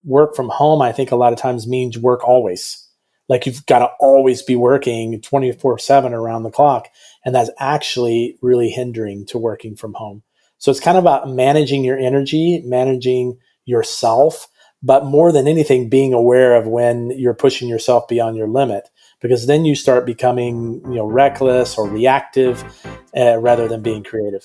work from home, I think a lot of times means work always. Like you've got to always be working 24/7 around the clock. And that's actually really hindering to working from home. So it's kind of about managing your energy, managing yourself, but more than anything, being aware of when you're pushing yourself beyond your limit, because then you start becoming, reckless or reactive rather than being creative.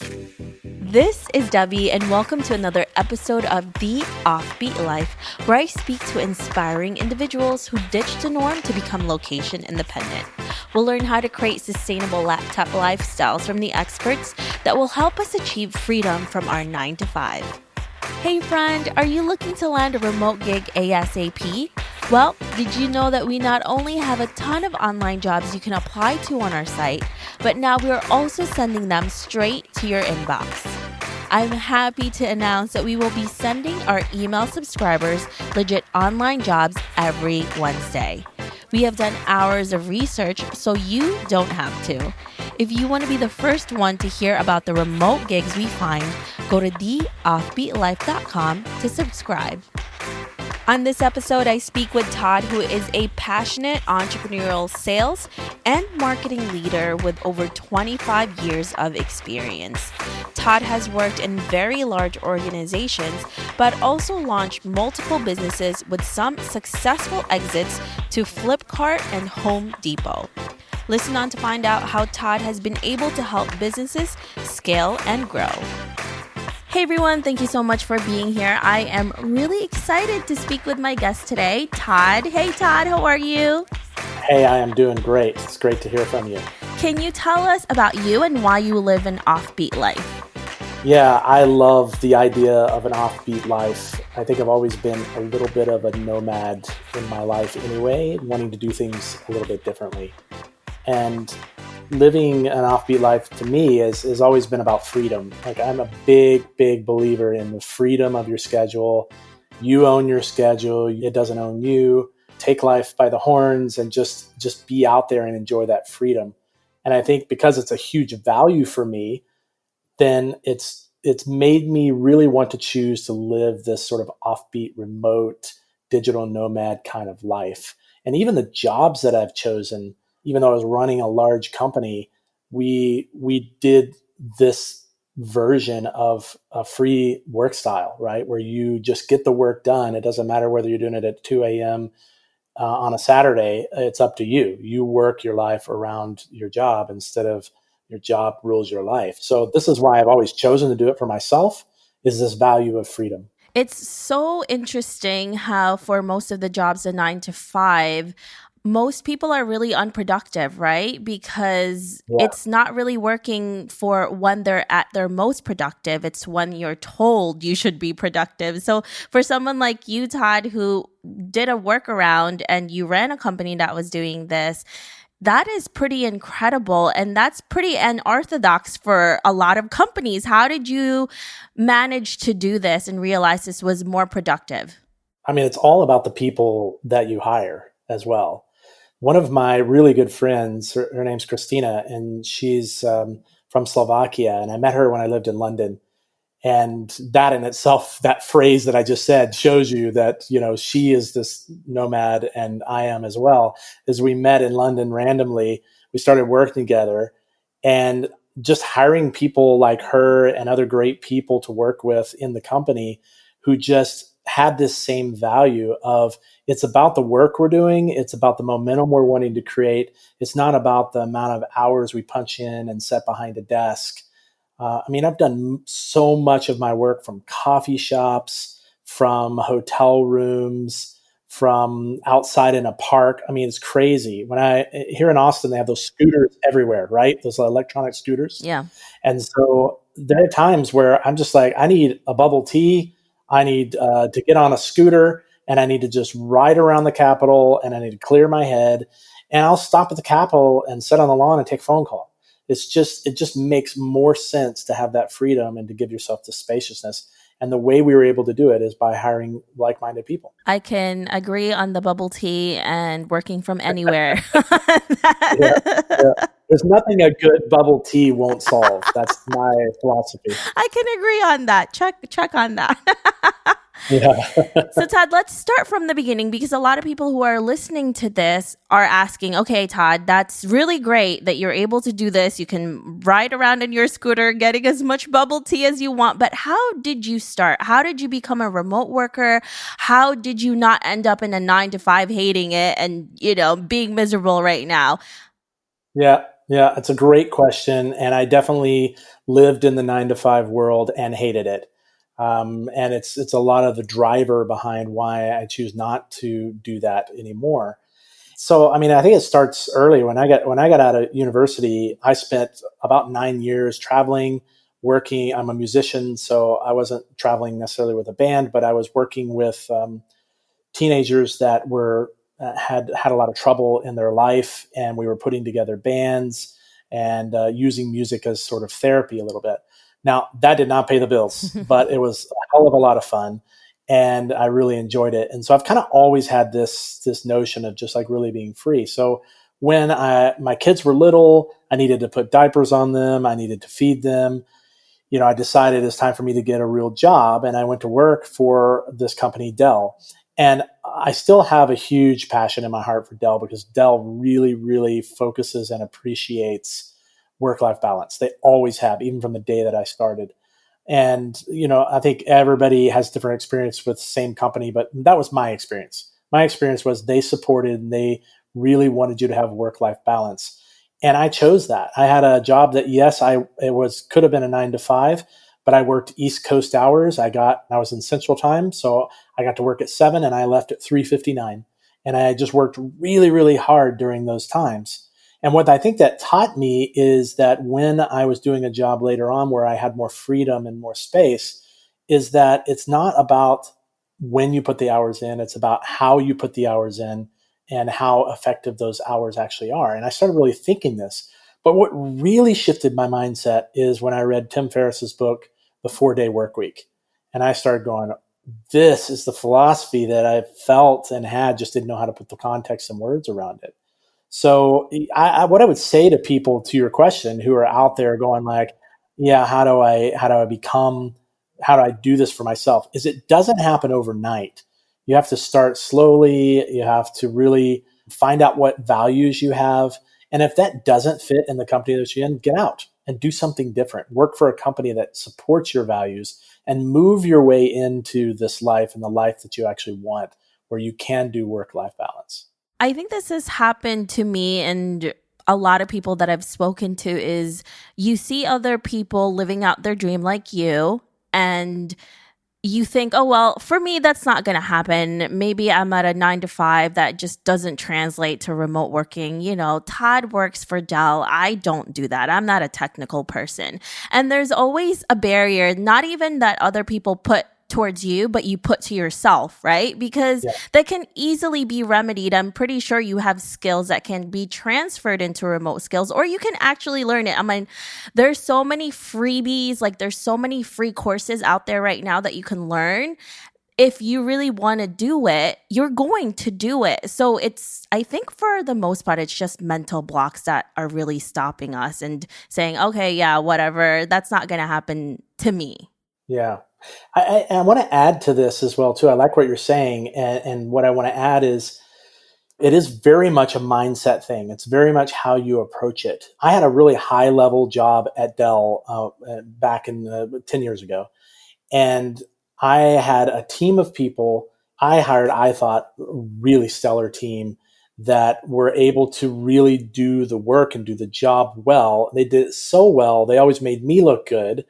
This is Debbie, and welcome to another episode of The Offbeat Life, where I speak to inspiring individuals who ditched the norm to become location independent. We'll learn how to create sustainable laptop lifestyles from the experts that will help us achieve freedom from our 9 to 5. Hey friend, are you looking to land a remote gig ASAP? Well, did you know that we not only have a ton of online jobs you can apply to on our site, but now we are also sending them straight to your inbox. I'm happy to announce that we will be sending our email subscribers legit online jobs every Wednesday. We have done hours of research, so you don't have to. If you want to be the first one to hear about the remote gigs we find, go to theoffbeatlife.com to subscribe. On this episode, I speak with Todd, who is a passionate entrepreneurial sales and marketing leader with over 25 years of experience. Todd has worked in very large organizations, but also launched multiple businesses with some successful exits to Flipcart and Home Depot. Listen on to find out how Todd has been able to help businesses scale and grow. Hey everyone, thank you so much for being here. I am really excited to speak with my guest today, Todd. Hey Todd, how are you? Hey, I am doing great. It's great to hear from you. Can you tell us about you and why you live an offbeat life? Yeah, I love the idea of an offbeat life. I think I've always been a little bit of a nomad in my life anyway, wanting to do things a little bit differently. And living an offbeat life to me has always been about freedom. Like I'm a big believer in the freedom of your schedule. You own your schedule. It doesn't own you. Take life by the horns and just be out there and enjoy that freedom. And I think because it's a huge value for me, then it's made me really want to choose to live this sort of offbeat, remote, digital nomad kind of life. And even the jobs that I've chosen, even though I was running a large company, we did this version of a free work style, right? Where you just get the work done. It doesn't matter whether you're doing it at 2 a.m. On a Saturday. It's up to you. You work your life around your job instead of your job rules your life. So this is why I've always chosen to do it for myself, is this value of freedom. It's so interesting how for most of the jobs, the 9 to 5, most people are really unproductive, right? Because It's not really working for when they're at their most productive. It's when you're told you should be productive. So for someone like you, Todd, who did a workaround and you ran a company that was doing this, that is pretty incredible. And that's pretty unorthodox for a lot of companies. How did you manage to do this and realize this was more productive? I mean, it's all about the people that you hire as well. One of my really good friends, her name's Christina, and she's from Slovakia. And I met her when I lived in London. And that in itself, that phrase that I just said shows you that, she is this nomad and I am as well. As we met in London randomly, we started working together, and just hiring people like her and other great people to work with in the company who just had this same value of, it's about the work we're doing. It's about the momentum we're wanting to create. It's not about the amount of hours we punch in and set behind a desk. I've done so much of my work from coffee shops, from hotel rooms, from outside in a park. I mean, it's crazy. Here in Austin, they have those scooters everywhere, right? Those electronic scooters. Yeah. And so there are times where I'm just like, I need a bubble tea. I need to get on a scooter, and I need to just ride around the Capitol, and I need to clear my head. And I'll stop at the Capitol and sit on the lawn and take a phone call. It just makes more sense to have that freedom and to give yourself the spaciousness. And the way we were able to do it is by hiring like-minded people. I can agree on the bubble tea and working from anywhere. Yeah. There's nothing a good bubble tea won't solve. That's my philosophy. I can agree on that. Check on that. Yeah. So, Todd, let's start from the beginning because a lot of people who are listening to this are asking, okay, Todd, that's really great that you're able to do this. You can ride around in your scooter, getting as much bubble tea as you want. But how did you start? How did you become a remote worker? How did you not end up in a 9 to 5 hating it and, being miserable right now? Yeah, yeah, it's a great question, and I definitely lived in the 9 to 5 world and hated it. And it's a lot of the driver behind why I choose not to do that anymore. So, I mean, I think it starts early. When I got out of university, I spent about 9 years traveling, working. I'm a musician, so I wasn't traveling necessarily with a band, but I was working with teenagers that were had a lot of trouble in their life, and we were putting together bands and using music as sort of therapy a little bit. Now that did not pay the bills, but it was a hell of a lot of fun, and I really enjoyed it. And so I've kind of always had this notion of just like really being free. So when my kids were little, I needed to put diapers on them, I needed to feed them. I decided it's time for me to get a real job. And I went to work for this company, Dell. And I still have a huge passion in my heart for Dell because Dell really, really focuses and appreciates work-life balance. They always have, even from the day that I started. And, I think everybody has different experience with the same company, but that was my experience. My experience was they supported and they really wanted you to have work-life balance. And I chose that. I had a job that, yes, could have been a 9 to 5, but I worked East Coast hours. I was in Central Time, so I got to work at 7 and I left at 3:59. And I just worked really, really hard during those times. And what I think that taught me is that when I was doing a job later on where I had more freedom and more space, is that it's not about when you put the hours in, it's about how you put the hours in and how effective those hours actually are. And I started really thinking this. But what really shifted my mindset is when I read Tim Ferriss's book, The 4-Day Work Week. And I started going, this is the philosophy that I felt and had, just didn't know how to put the context and words around it. So what I would say to people, to your question, who are out there going like, yeah, how do I do this for myself? Is it doesn't happen overnight. You have to start slowly. You have to really find out what values you have. And if that doesn't fit in the company that you're in, get out and do something different. Work for a company that supports your values and move your way into this life and the life that you actually want, where you can do work-life balance. I think this has happened to me and a lot of people that I've spoken to is you see other people living out their dream like you and you think, oh, well, for me, that's not going to happen. Maybe I'm at a 9 to 5 that just doesn't translate to remote working. Todd works for Dell. I don't do that. I'm not a technical person. And there's always a barrier, not even that other people put towards you, but you put to yourself, right? Because that can easily be remedied. I'm pretty sure you have skills that can be transferred into remote skills, or you can actually learn it. I mean, there's so many freebies, like there's so many free courses out there right now that you can learn. If you really want to do it, you're going to do it. So I think for the most part, it's just mental blocks that are really stopping us and saying, okay, yeah, whatever, that's not going to happen to me. Yeah. I want to add to this as well, too. I like what you're saying. And what I want to add is it is very much a mindset thing. It's very much how you approach it. I had a really high level job at Dell back in 10 years ago. And I had a team of people I hired, I thought, a really stellar team that were able to really do the work and do the job well. They did it so well. They always made me look good.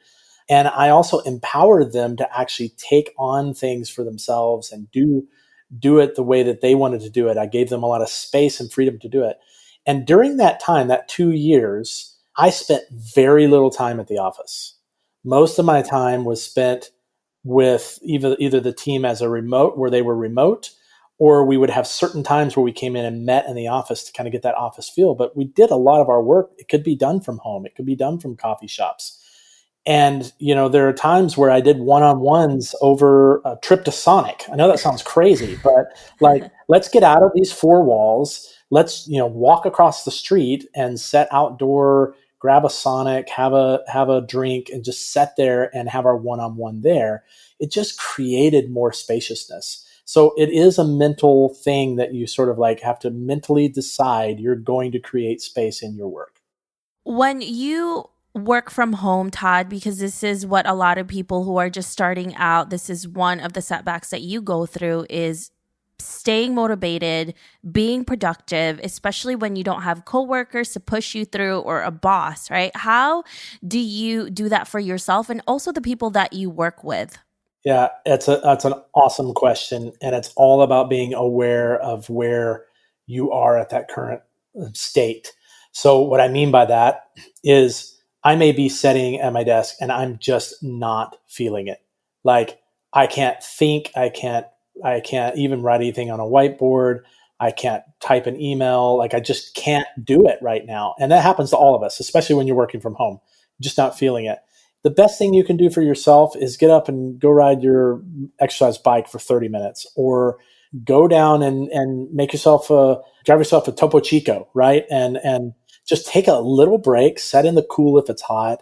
And I also empowered them to actually take on things for themselves and do it the way that they wanted to do it. I gave them a lot of space and freedom to do it. And during that time, that 2 years, I spent very little time at the office. Most of my time was spent with either the team as a remote, where they were remote, or we would have certain times where we came in and met in the office to kind of get that office feel. But we did a lot of our work. It could be done from home. It could be done from coffee shops. And, there are times where I did one-on-ones over a trip to Sonic. I know that sounds crazy, but like, let's get out of these four walls, let's, walk across the street and set outdoor, grab a Sonic, have a drink, and just sit there and have our one-on-one there. It just created more spaciousness. So it is a mental thing that you sort of like have to mentally decide you're going to create space in your work. When you work from home, Todd, because this is what a lot of people who are just starting out, this is one of the setbacks that you go through is staying motivated, being productive, especially when you don't have coworkers to push you through or a boss, right? How do you do that for yourself and also the people that you work with? Yeah, that's an awesome question, and it's all about being aware of where you are at that current state. So what I mean by that is I may be sitting at my desk and I'm just not feeling it. Like I can't think, I can't even write anything on a whiteboard. I can't type an email. Like I just can't do it right now. And that happens to all of us, especially when you're working from home, just not feeling it. The best thing you can do for yourself is get up and go ride your exercise bike for 30 minutes or go down and make yourself drive yourself a Topo Chico, right? And just take a little break, set in the cool if it's hot,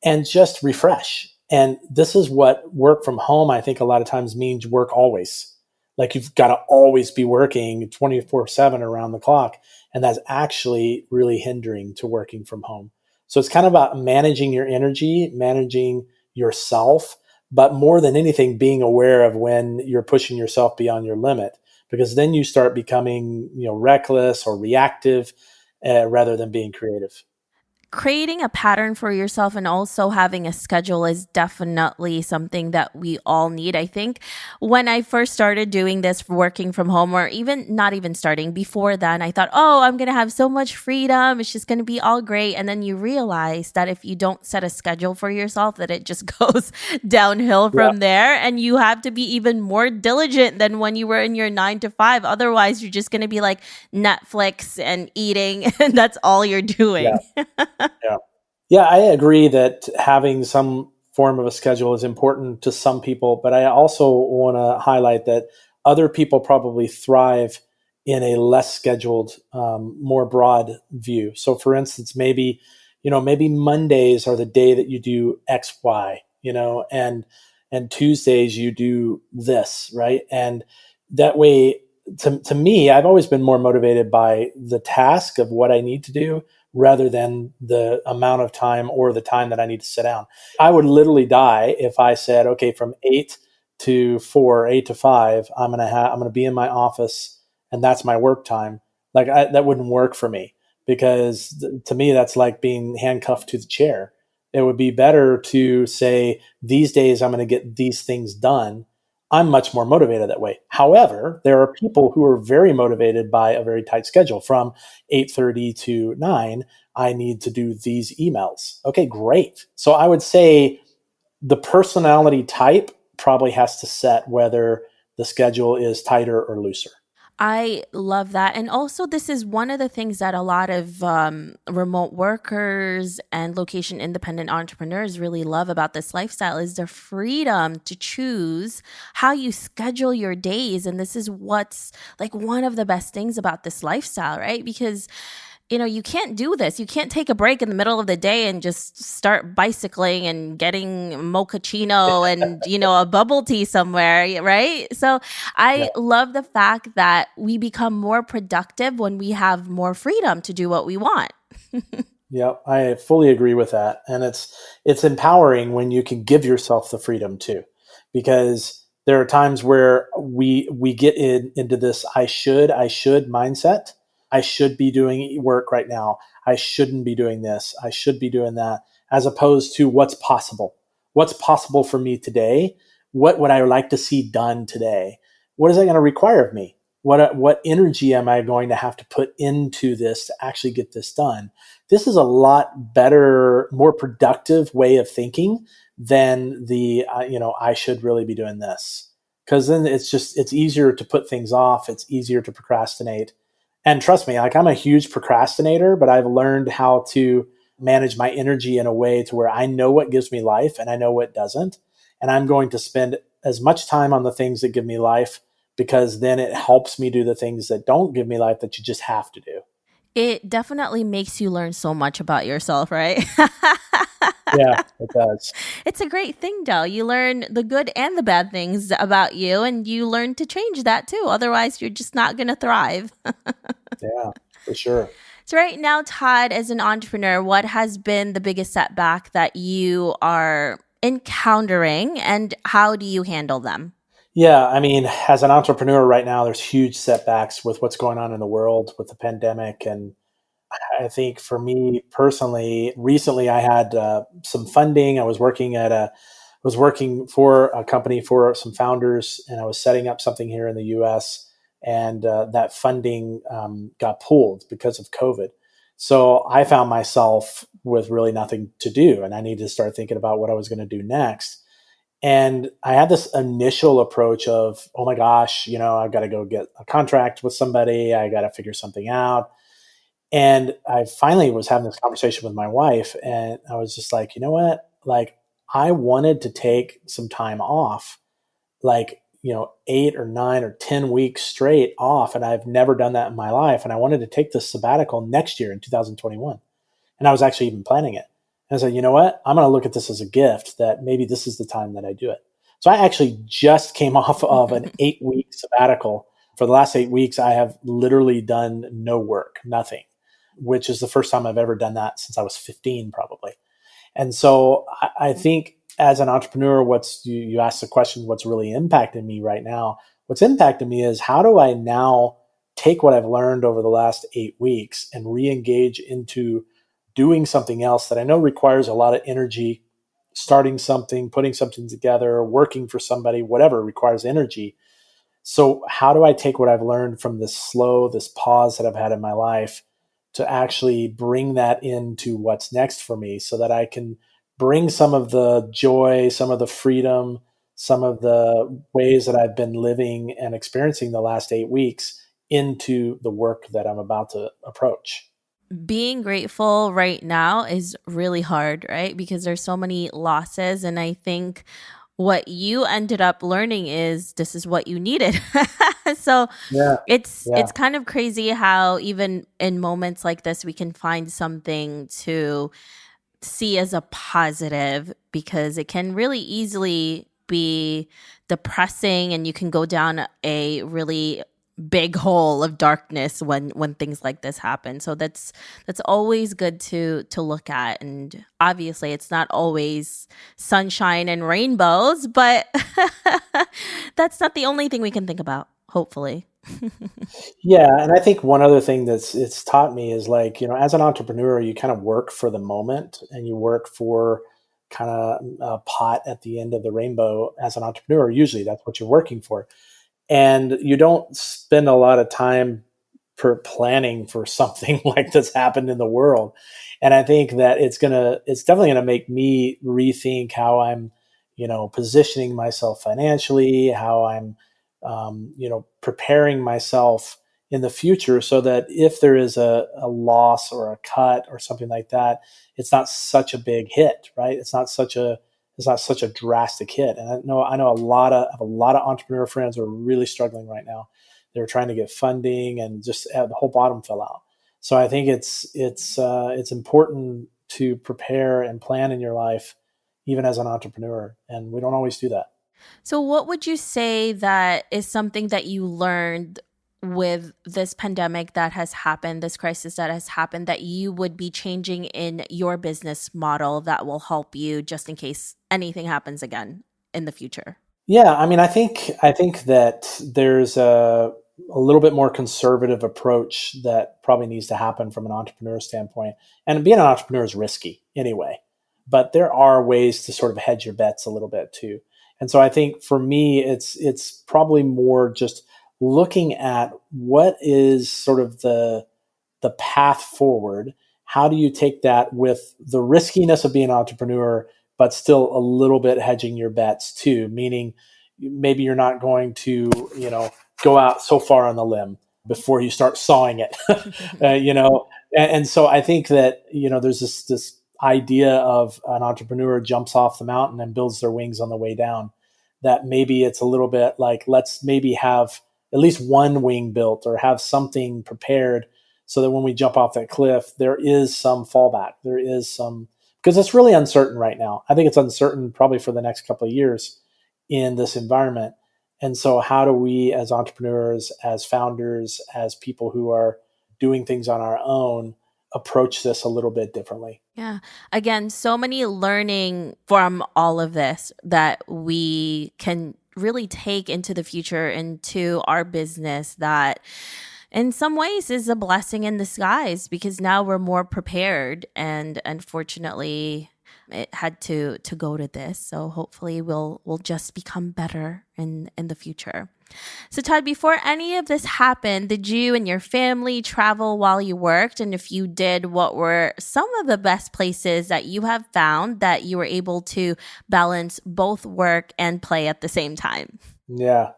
and just refresh. And this is what work from home, I think a lot of times means work always. Like you've got to always be working 24/7 around the clock. And that's actually really hindering to working from home. So it's kind of about managing your energy, managing yourself, but more than anything, being aware of when you're pushing yourself beyond your limit, because then you start becoming, reckless or reactive rather than being creative. Creating a pattern for yourself and also having a schedule is definitely something that we all need. I think when I first started doing this working from home, or even not even starting before then, I thought, oh, I'm going to have so much freedom. It's just going to be all great. And then you realize that if you don't set a schedule for yourself, that it just goes downhill Yeah. from there. And you have to be even more diligent than when you were in your 9 to 5. Otherwise, you're just going to be like Netflix and eating, and that's all you're Yeah. doing. Yeah. Yeah, I agree that having some form of a schedule is important to some people, but I also want to highlight that other people probably thrive in a less scheduled, more broad view. So, for instance, maybe Mondays are the day that you do X, Y, and Tuesdays you do this, right? And that way, to me, I've always been more motivated by the task of what I need to do rather than the amount of time or the time that I need to sit down. I would literally die if I said, okay, from 8 to 4, 8 to 5, I'm gonna be in my office and that's my work time. Like that wouldn't work for me because to me that's like being handcuffed to the chair. It would be better to say these days I'm going to get these things done. I'm much more motivated that way. However, there are people who are very motivated by a very tight schedule. From 8:30 to 9, I need to do these emails. Okay, great. So I would say the personality type probably has to set whether the schedule is tighter or looser. I love that. And also, this is one of the things that a lot of remote workers and location independent entrepreneurs really love about this lifestyle is the freedom to choose how you schedule your days. And this is what's like one of the best things about this lifestyle, right? Because you can't do this. You can't take a break in the middle of the day and just start bicycling and getting mochaccino and, a bubble tea somewhere, right? So Yeah. I love the fact that we become more productive when we have more freedom to do what we want. Yeah, I fully agree with that. And it's empowering when you can give yourself the freedom too. Because there are times where we get into this I should mindset. I should be doing work right now. I shouldn't be doing this. I should be doing that, as opposed to what's possible. What's possible for me today? What would I like to see done today? What is that going to require of me? What energy am I going to have to put into this to actually get this done? This is a lot better, more productive way of thinking than the I should really be doing this, because then it's easier to put things off. It's easier to procrastinate. And trust me, like I'm a huge procrastinator, but I've learned how to manage my energy in a way to where I know what gives me life and I know what doesn't. And I'm going to spend as much time on the things that give me life because then it helps me do the things that don't give me life that you just have to do. It definitely makes you learn so much about yourself, right? Yeah, it does. It's a great thing, though. You learn the good and the bad things about you, and you learn to change that too. Otherwise, you're just not going to thrive. Yeah, for sure. So, right now, Todd, as an entrepreneur, what has been the biggest setback that you are encountering, and how do you handle them? Yeah, I mean, as an entrepreneur right now, there's huge setbacks with what's going on in the world with the pandemic. And I think for me personally, recently I had some funding. Was working for a company for some founders, and I was setting up something here in the U.S. And that funding got pulled because of COVID. So I found myself with really nothing to do, and I needed to start thinking about what I was going to do next. And I had this initial approach of, oh my gosh, I've got to go get a contract with somebody. I got to figure something out. And I finally was having this conversation with my wife, and I was just like, you know what? Like, I wanted to take some time off, like, 8 or 9 or 10 weeks straight off. And I've never done that in my life. And I wanted to take this sabbatical next year in 2021. And I was actually even planning it. And I said, you know what? I'm going to look at this as a gift that maybe this is the time that I do it. So I actually just came off of an 8-week sabbatical. For the last 8 weeks, I have literally done no work, nothing, which is the first time I've ever done that since I was 15, probably. And so I think as an entrepreneur, you asked the question, what's really impacting me right now? What's impacting me is how do I now take what I've learned over the last 8 weeks and re-engage into doing something else that I know requires a lot of energy, starting something, putting something together, working for somebody, whatever requires energy. So how do I take what I've learned from this pause that I've had in my life to actually bring that into what's next for me so that I can bring some of the joy, some of the freedom, some of the ways that I've been living and experiencing the last 8 weeks into the work that I'm about to approach. Being grateful right now is really hard, right? Because there's so many losses. And I think what you ended up learning is this is what you needed. So Yeah. it's Yeah. kind of crazy how even in moments like this we can find something to see as a positive, because it can really easily be depressing and you can go down a really big hole of darkness when things like this happen. So that's always good to look at. And obviously it's not always sunshine and rainbows, but that's not the only thing we can think about, hopefully. Yeah, and I think one other thing that's it's taught me is, like, as an entrepreneur, you kind of work for the moment and you work for kind of a pot at the end of the rainbow as an entrepreneur. Usually that's what you're working for. And you don't spend a lot of time per planning for something like this happened in the world. And I think that it's definitely gonna make me rethink how I'm, positioning myself financially, how I'm, preparing myself in the future so that if there is a loss or a cut or something like that, it's not such a big hit, right? It's not such a drastic hit. And I know a lot of entrepreneur friends who are really struggling right now. They're trying to get funding and just the whole bottom fell out. So I think it's important to prepare and plan in your life, even as an entrepreneur, and we don't always do that. So, what would you say that is something that you learned with this pandemic that has happened, this crisis that has happened, that you would be changing in your business model that will help you just in case anything happens again in the future? Yeah, I mean, I think that there's a little bit more conservative approach that probably needs to happen from an entrepreneur standpoint. And being an entrepreneur is risky anyway, but there are ways to sort of hedge your bets a little bit too. And so I think for me, it's probably more just looking at what is sort of the path forward. How do you take that with the riskiness of being an entrepreneur, but still a little bit hedging your bets too? Meaning, maybe you're not going to, go out so far on the limb before you start sawing it, and so I think that, there's this idea of an entrepreneur jumps off the mountain and builds their wings on the way down. That maybe it's a little bit like, let's maybe have at least one wing built or have something prepared so that when we jump off that cliff, there is some fallback. There is some, because it's really uncertain right now. I think it's uncertain probably for the next couple of years in this environment. And so, how do we, as entrepreneurs, as founders, as people who are doing things on our own, approach this a little bit differently? Yeah. Again, so many learning from all of this that we can really take into the future, into our business, that in some ways is a blessing in disguise, because now we're more prepared, and unfortunately it had to go to this. So hopefully we'll just become better in the future. So, Todd, before any of this happened, did you and your family travel while you worked? And if you did, what were some of the best places that you have found that you were able to balance both work and play at the same time? Yeah,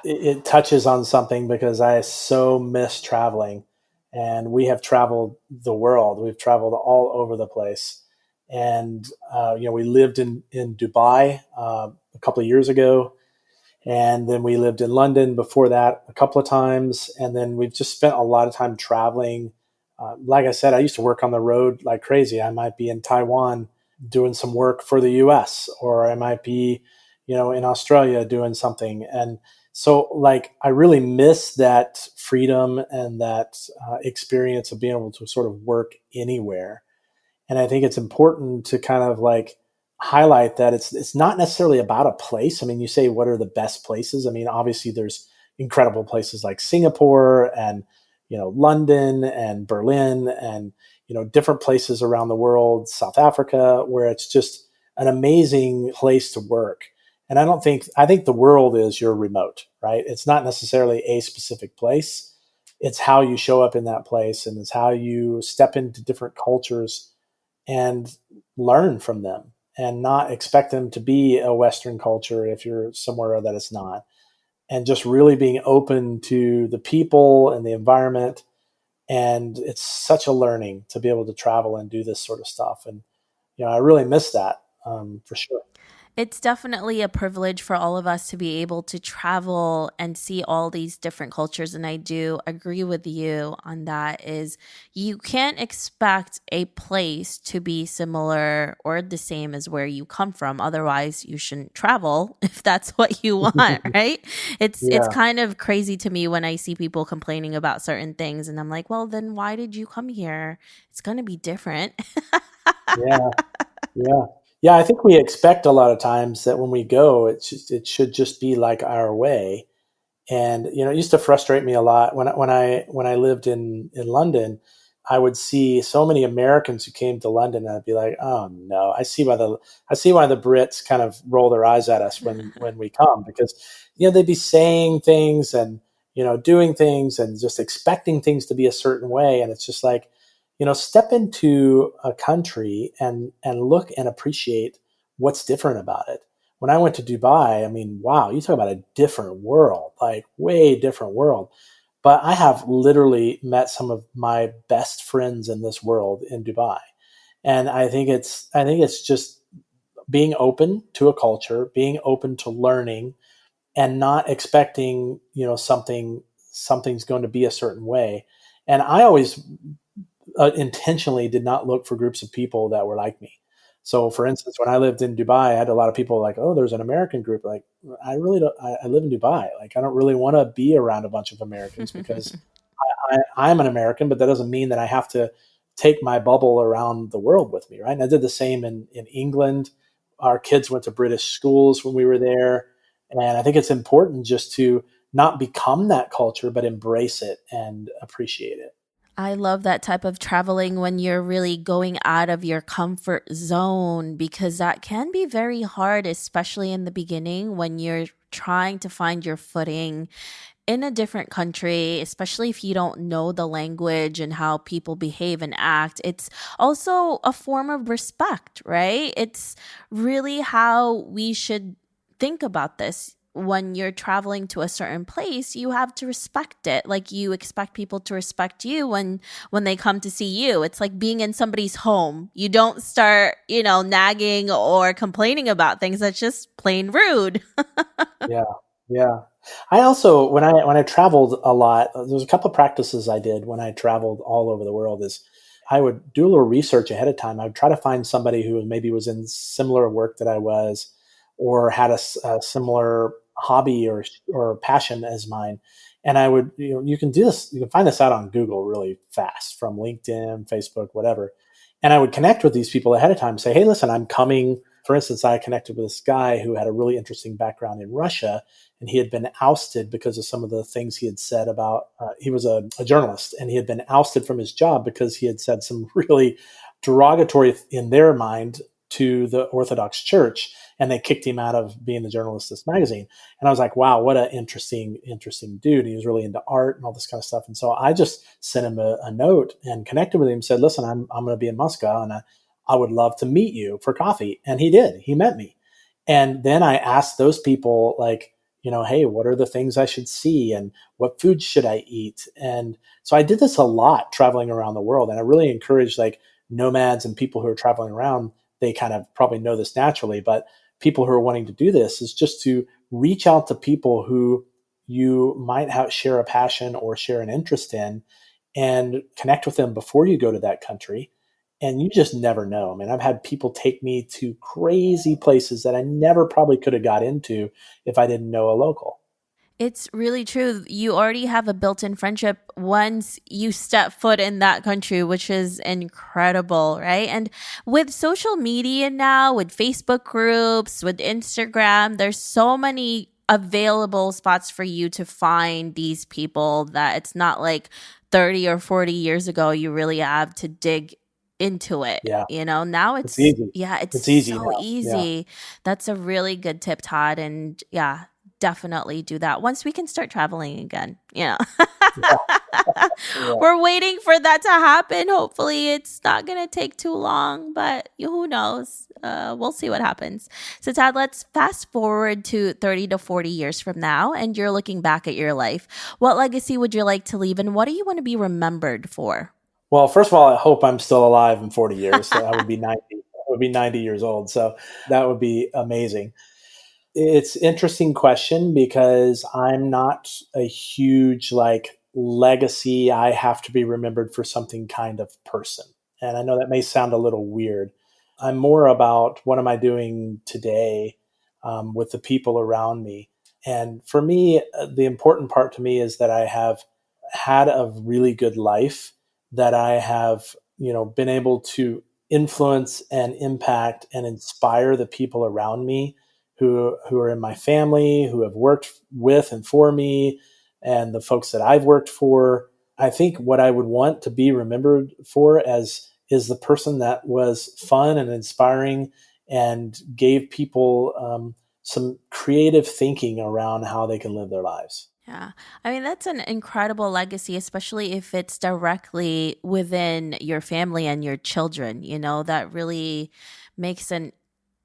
it touches on something because I so miss traveling. And we have traveled the world. We've traveled all over the place. And, we lived in Dubai a couple of years ago. And then we lived in London before that a couple of times. And then we've just spent a lot of time traveling. Like I said, I used to work on the road like crazy. I might be in Taiwan doing some work for the US, or I might be, in Australia doing something. And so, like, I really miss that freedom and that experience of being able to sort of work anywhere. And I think it's important to kind of like highlight that it's not necessarily about a place. I mean, you say, what are the best places? I mean, obviously there's incredible places like Singapore and, London and Berlin and, different places around the world, South Africa, where it's just an amazing place to work. And I think the world is your remote, right? It's not necessarily a specific place. It's how you show up in that place, and it's how you step into different cultures and learn from them, and not expect them to be a Western culture if you're somewhere that it's not. And just really being open to the people and the environment. And it's such a learning to be able to travel and do this sort of stuff. And, I really miss that for sure. It's definitely a privilege for all of us to be able to travel and see all these different cultures. And I do agree with you on that. Is you can't expect a place to be similar or the same as where you come from. Otherwise, you shouldn't travel if that's what you want, right? It's Yeah. kind of crazy to me when I see people complaining about certain things, and I'm like, well, then why did you come here? It's going to be different. Yeah. Yeah. Yeah. I think we expect a lot of times that when we go, it should just be like our way. And it used to frustrate me a lot when I lived in London. I would see so many Americans who came to London, and I'd be like, oh no, I see why the Brits kind of roll their eyes at us when we come, because they'd be saying things and doing things and just expecting things to be a certain way, and it's just like, step into a country and look and appreciate what's different about it. When I went to Dubai, I mean, wow, you talk about a different world, like way different world. But I have literally met some of my best friends in this world in Dubai. And I think it's just being open to a culture, being open to learning, and not expecting, something's going to be a certain way. And I always intentionally did not look for groups of people that were like me. So, for instance, when I lived in Dubai, I had a lot of people like, "Oh, there's an American group." Like, I really don't. I live in Dubai. Like, I don't really want to be around a bunch of Americans, because I'm an American, but that doesn't mean that I have to take my bubble around the world with me, right? And I did the same in England. Our kids went to British schools when we were there, and I think it's important just to not become that culture, but embrace it and appreciate it. I love that type of traveling when you're really going out of your comfort zone, because that can be very hard, especially in the beginning when you're trying to find your footing in a different country, especially if you don't know the language and how people behave and act. It's also a form of respect, right? It's really how we should think about this. When you're traveling to a certain place, you have to respect it. Like you expect people to respect you when they come to see you. It's like being in somebody's home. You don't start, nagging or complaining about things. That's just plain rude. Yeah, yeah. I also, when I traveled a lot, there was a couple of practices I did when I traveled all over the world. Is I would do a little research ahead of time. I would try to find somebody who maybe was in similar work that I was, or had a similar hobby or passion as mine. And I would, you can do this. You can find this out on Google really fast from LinkedIn, Facebook, whatever. And I would connect with these people ahead of time. Say, hey, listen, I'm coming. For instance, I connected with this guy who had a really interesting background in Russia, and he had been ousted because of some of the things he had said about. He was a journalist, and he had been ousted from his job because he had said some really derogatory, in their mind, to the Orthodox Church, and they kicked him out of being the journalist of this magazine. And I was like, wow, what an interesting dude. He was really into art and all this kind of stuff. And so I just sent him a note and connected with him and said, listen, I'm going to be in Moscow, and I would love to meet you for coffee. And he did. He met me. And then I asked those people, like, hey, what are the things I should see, and what foods should I eat? And so I did this a lot traveling around the world. And I really encourage like nomads and people who are traveling around. They kind of probably know this naturally, but people who are wanting to do this is just to reach out to people who you might share a passion or share an interest in, and connect with them before you go to that country. And you just never know. I mean, I've had people take me to crazy places that I never probably could have got into if I didn't know a local. It's really true. You already have a built-in friendship once you step foot in that country, which is incredible, right? And with social media now, with Facebook groups, with Instagram, there's so many available spots for you to find these people that it's not like 30 or 40 years ago you really have to dig into it. Yeah. Now it's easy. It's easy so now. easy. Yeah. That's a really good tip, Todd. And yeah, definitely do that once we can start traveling again. Yeah. We're waiting for that to happen. Hopefully it's not going to take too long, but who knows? We'll see what happens. So Todd, let's fast forward to 30 to 40 years from now, and you're looking back at your life. What legacy would you like to leave, and what do you want to be remembered for? Well, first of all, I hope I'm still alive in 40 years. So I would be 90. I would be 90 years old. So that would be amazing. It's an interesting question because I'm not a huge legacy. I have to be remembered for something kind of person. And I know that may sound a little weird. I'm more about what am I doing today with the people around me. And for me, the important part to me is that I have had a really good life, that I have, been able to influence and impact and inspire the people around me who are in my family, who have worked with and for me, and the folks that I've worked for. I think what I would want to be remembered for is the person that was fun and inspiring and gave people some creative thinking around how they can live their lives. Yeah. I mean, that's an incredible legacy, especially if it's directly within your family and your children. That really makes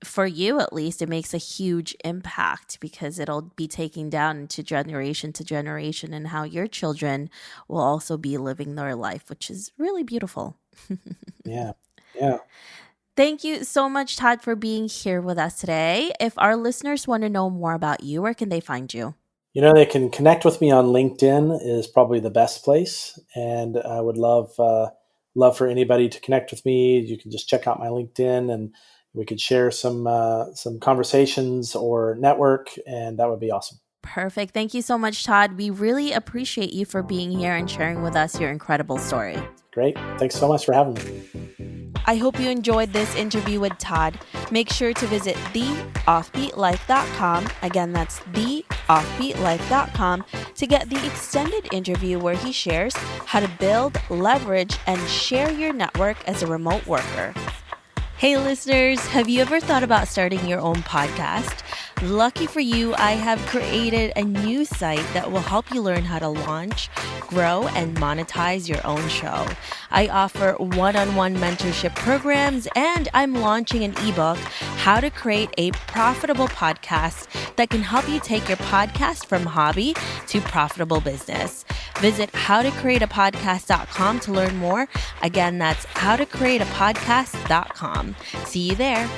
for you at least, it makes a huge impact because it'll be taking down into generation to generation, and how your children will also be living their life, which is really beautiful. Yeah. Thank you so much, Todd, for being here with us today. If our listeners want to know more about you, where can they find you? They can connect with me on LinkedIn is probably the best place. And I would love for anybody to connect with me. You can just check out my LinkedIn, and we could share some conversations or network, and that would be awesome. Perfect. Thank you so much, Todd. We really appreciate you for being here and sharing with us your incredible story. Great. Thanks so much for having me. I hope you enjoyed this interview with Todd. Make sure to visit theoffbeatlife.com. Again, that's theoffbeatlife.com to get the extended interview where he shares how to build, leverage, and share your network as a remote worker. Hey listeners, have you ever thought about starting your own podcast? Lucky for you, I have created a new site that will help you learn how to launch, grow, and monetize your own show. I offer one-on-one mentorship programs, and I'm launching an ebook, How to Create a Profitable Podcast, that can help you take your podcast from hobby to profitable business. Visit howtocreateapodcast.com to learn more. Again, that's howtocreateapodcast.com. See you there.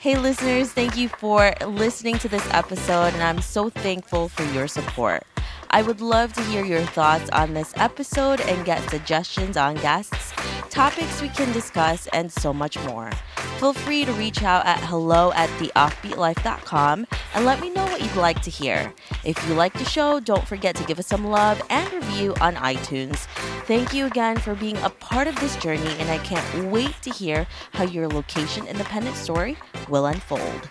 Hey, listeners, thank you for listening to this episode, and I'm so thankful for your support. I would love to hear your thoughts on this episode and get suggestions on guests, topics we can discuss, and so much more. Feel free to reach out at hello@theoffbeatlife.com and let me know what you'd like to hear. If you like the show, don't forget to give us some love and review on iTunes. Thank you again for being a part of this journey, and I can't wait to hear how your location independent story will unfold.